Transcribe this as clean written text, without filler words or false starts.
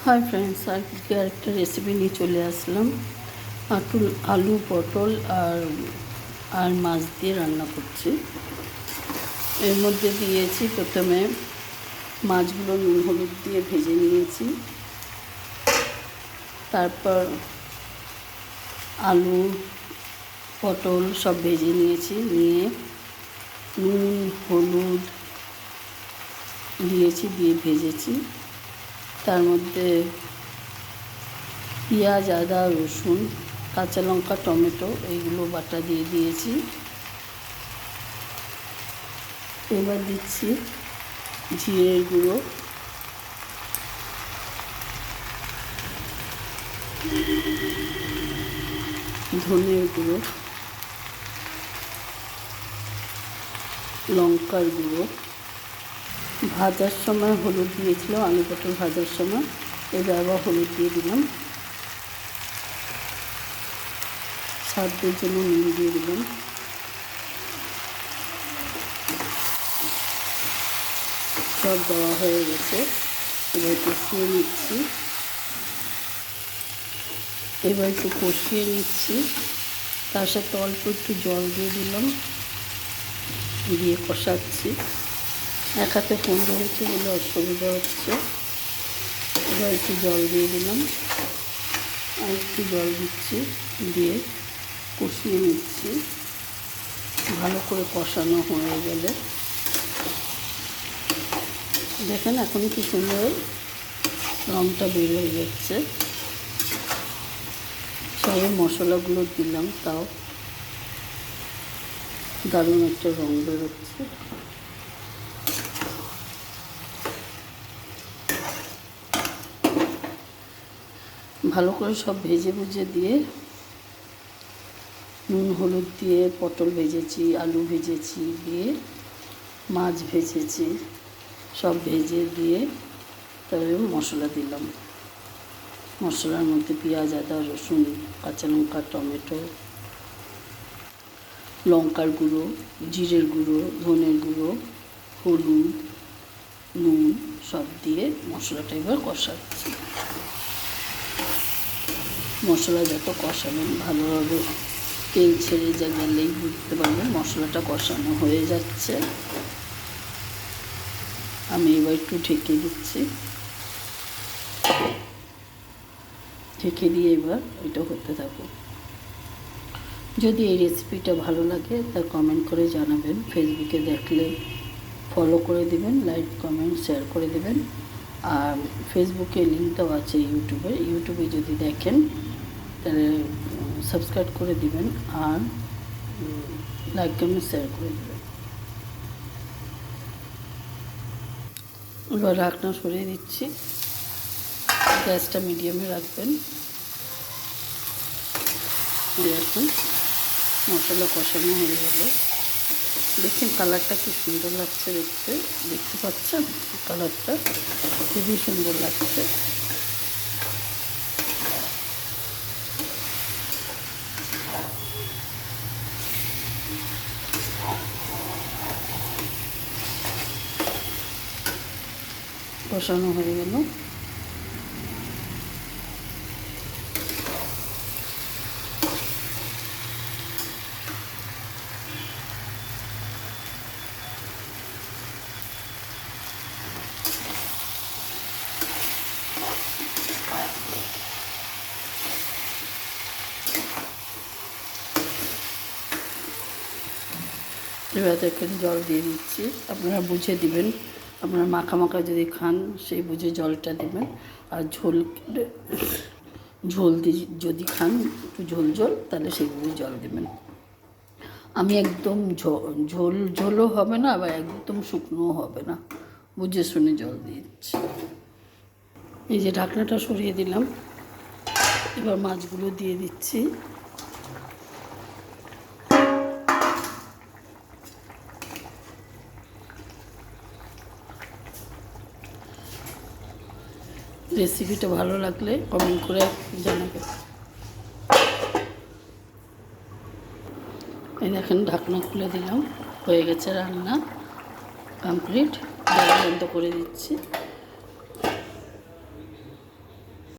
Hi friends, আজকে একটা recipe নিয়ে চলে আসলাম। আলু পটল আর মাছ দিয়ে রান্না করছি। এর মধ্যে দিয়েছি প্রথমে মাছগুলো নুন হলুদ দিয়ে ভেজে নিয়েছি। তারপর আলু পটল সব ভেজে নিয়েছি, নিয়ে নুন হলুদ দিয়েছি, দিয়ে ভেজেছি। তার মধ্যে পেঁয়াজ আদা রসুন কাঁচা লঙ্কা টমেটো এইগুলো বাটা দিয়ে দিয়েছি। এবার দিচ্ছি জিরের গুঁড়ো, ধনের গুঁড়ো, লঙ্কার গুঁড়ো। ভাজার সময় হলুদ দিয়েছিলাম, আলু পটল ভাজার সময়। এবার আবার হলুদ দিয়ে দিলাম, স্বাদের জন্য নুন দিয়ে দিলাম। সব দেওয়া হয়ে গেছে, এবার কষিয়ে নিচ্ছি। তার সাথে অল্প একটু জল দিয়ে দিলাম, দিয়ে কষাচ্ছি। এক হাতে ফোন ধরেছে বলে অসুবিধা হচ্ছে। এবার একটু জল দিয়ে দিলাম, আর একটু জল দিচ্ছি, দিয়ে কষিয়ে নিচ্ছি। ভালো করে কষানো হয়ে গেলে দেখেন এখন কি সুন্দর রঙটা বের হয়ে যাচ্ছে। সবে মশলাগুলো দিলাম, তাও দারুণ একটা রঙ বেরোচ্ছে। ভালো করে সব ভেজে দিয়ে নুন হলুদ দিয়ে পটল ভেজেছি, আলু ভেজেছি, দিয়ে মাছ ভেজেছি, সব ভেজে দিয়ে তবে মশলা দিলাম। মশলার মধ্যে পেঁয়াজ আদা রসুন কাঁচা লঙ্কা টমেটো, লঙ্কার গুঁড়ো, জিরের গুঁড়ো, ধনের গুঁড়ো, হলুদ, নুন সব দিয়ে মশলাটা এবার কষাচ্ছি। মশলা যত কষাবেন ভালোভাবে তেল ছেড়ে যা গেলেই বুঝতে পারবেন মশলাটা কষানো হয়ে যাচ্ছে। আমি এবার একটু ঢেকে দিচ্ছি, ঢেকে দিয়ে এবার এটা হতে থাকো। যদি এই রেসিপিটা ভালো লাগে তা কমেন্ট করে জানাবেন। ফেসবুকে দেখলে ফলো করে দেবেন, লাইক কমেন্ট শেয়ার করে দেবেন। আর ফেসবুকে লিঙ্ক দেওয়া আছে ইউটিউবে যদি দেখেন তাহলে সাবস্ক্রাইব করে দিবেন আর লাইক কমেন্ট শেয়ার করে দেবেন। এবার ঢাকনা সরিয়ে দিচ্ছি, গ্যাসটা মিডিয়ামে রাখবেন। এখন মশলা কষানো হয়ে গেল, দেখুন কালারটা কি সুন্দর লাগছে দেখতে পাচ্ছেন? কালারটা খুবই সুন্দর লাগছে। কষানো হয়ে গেল, এবার দেখেন জল দিয়ে দিচ্ছি। আপনারা বুঝে দিবেন, আপনারা মাখা যদি খান সেই বুঝে জলটা দেবেন। আর ঝোল দিয়ে যদি খান একটু ঝোল তাহলে সেই বুঝে জল দেবেন। আমি একদম ঝোলও হবে না, আবার একদম শুকনোও হবে না, বুঝে শুনে জল দিয়ে দিচ্ছি। এই যে ঢাকনাটা সরিয়ে দিলাম, এবার মাছগুলো দিয়ে দিচ্ছি। রেসিপিটা ভালো লাগলে কমেন্ট করে জানাবেন। এই দেখেন ঢাকনা খুলে দিলাম, হয়ে গেছে রান্না কমপ্লিট। গ্যাস বন্ধ করে দিচ্ছি।